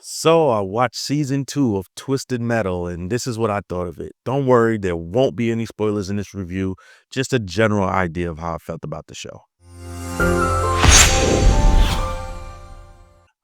So I watched season 2 of Twisted Metal, and this is what I thought of it. Don't worry, there won't be any spoilers in this review, just a general idea of how I felt about the show.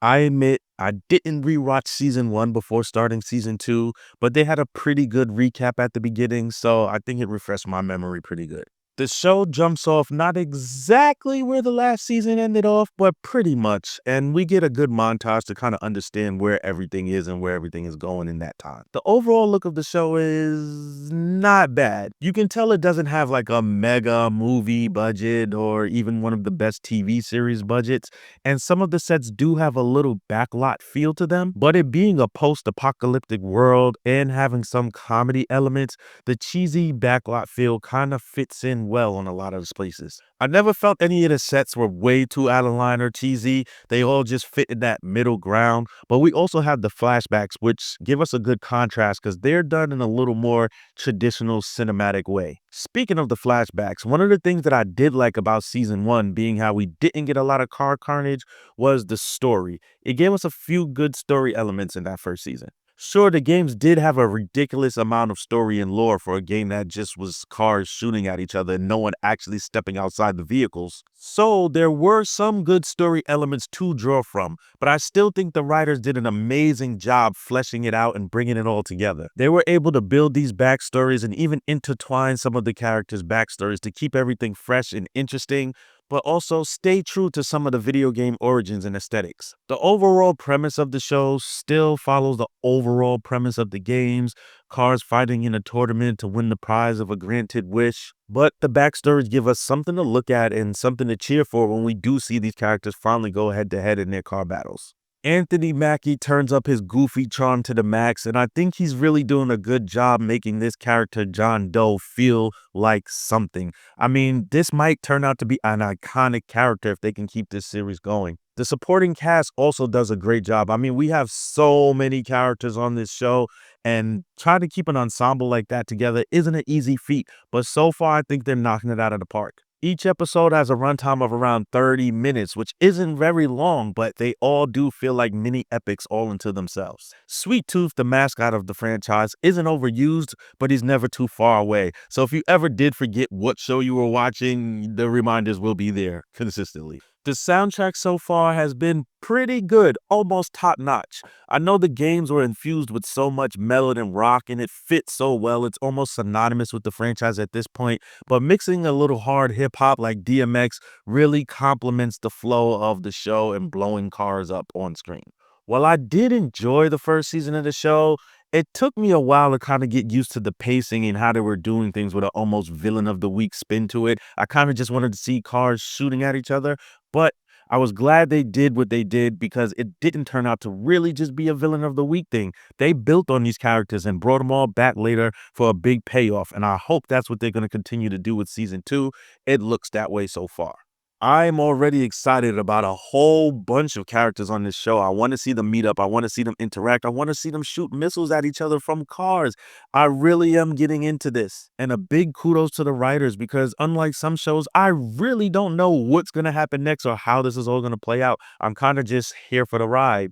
I admit I didn't rewatch season 1 before starting season 2, but they had a pretty good recap at the beginning, so I think it refreshed my memory pretty good. The show jumps off not exactly where the last season ended off, but pretty much, and we get a good montage to kind of understand where everything is and where everything is going in that time. The overall look of the show is not bad. You can tell it doesn't have like a mega movie budget or even one of the best TV series budgets, and some of the sets do have a little backlot feel to them, but it being a post-apocalyptic world and having some comedy elements, the cheesy backlot feel kind of fits in well on a lot of those places. I never felt any of the sets were way too out of line or cheesy. They all just fit in that middle ground. But we also have the flashbacks, which give us a good contrast because they're done in a little more traditional cinematic way. Speaking of the flashbacks, one of the things that I did like about season 1 being how we didn't get a lot of car carnage was the story. It gave us a few good story elements in that first season. Sure, the games did have a ridiculous amount of story and lore for a game that just was cars shooting at each other and no one actually stepping outside the vehicles. So there were some good story elements to draw from, but I still think the writers did an amazing job fleshing it out and bringing it all together. They were able to build these backstories and even intertwine some of the characters' backstories to keep everything fresh and interesting, but also stay true to some of the video game origins and aesthetics. The overall premise of the show still follows the overall premise of the games, cars fighting in a tournament to win the prize of a granted wish. But the backstories give us something to look at and something to cheer for when we do see these characters finally go head to head in their car battles. Anthony Mackie turns up his goofy charm to the max, and I think he's really doing a good job making this character John Doe feel like something. I mean, this might turn out to be an iconic character if they can keep this series going. The supporting cast also does a great job. I mean, we have so many characters on this show, and trying to keep an ensemble like that together isn't an easy feat, but so far I think they're knocking it out of the park. Each episode has a runtime of around 30 minutes, which isn't very long, but they all do feel like mini epics all into themselves. Sweet Tooth, the mascot of the franchise, isn't overused, but he's never too far away. So if you ever did forget what show you were watching, the reminders will be there consistently. The soundtrack so far has been pretty good, almost top notch. I know the games were infused with so much melody and rock and it fits so well, it's almost synonymous with the franchise at this point, but mixing a little hard hip hop like DMX really complements the flow of the show and blowing cars up on screen. While I did enjoy the first season of the show, it took me a while to kind of get used to the pacing and how they were doing things with an almost villain of the week spin to it. I kind of just wanted to see cars shooting at each other, but I was glad they did what they did because it didn't turn out to really just be a villain of the week thing. They built on these characters and brought them all back later for a big payoff, and I hope that's what they're going to continue to do with season 2. It looks that way so far. I'm already excited about a whole bunch of characters on this show. I want to see them meet up. I want to see them interact. I want to see them shoot missiles at each other from cars. I really am getting into this. And a big kudos to the writers because unlike some shows, I really don't know what's going to happen next or how this is all going to play out. I'm kind of just here for the ride.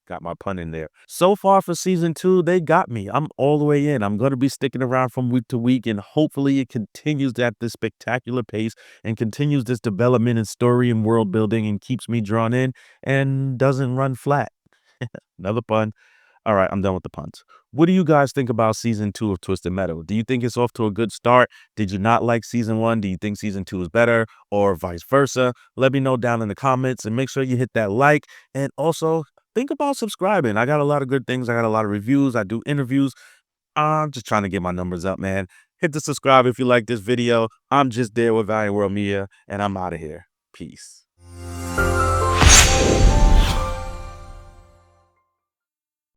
Got my pun in there. So far for season 2, they got me. I'm all the way in. I'm going to be sticking around from week to week, and hopefully it continues at this spectacular pace and continues this development and story and world building and keeps me drawn in and doesn't run flat. Another pun. All right, I'm done with the puns. What do you guys think about season 2 of Twisted Metal? Do you think it's off to a good start? Did you not like season 1? Do you think season 2 is better or vice versa? Let me know down in the comments and make sure you hit that like and also think about subscribing. I got a lot of good things. I got a lot of reviews. I do interviews. I'm just trying to get my numbers up, man. Hit the subscribe if you like this video. I'm just there with Valiant World Media, and I'm out of here. Peace.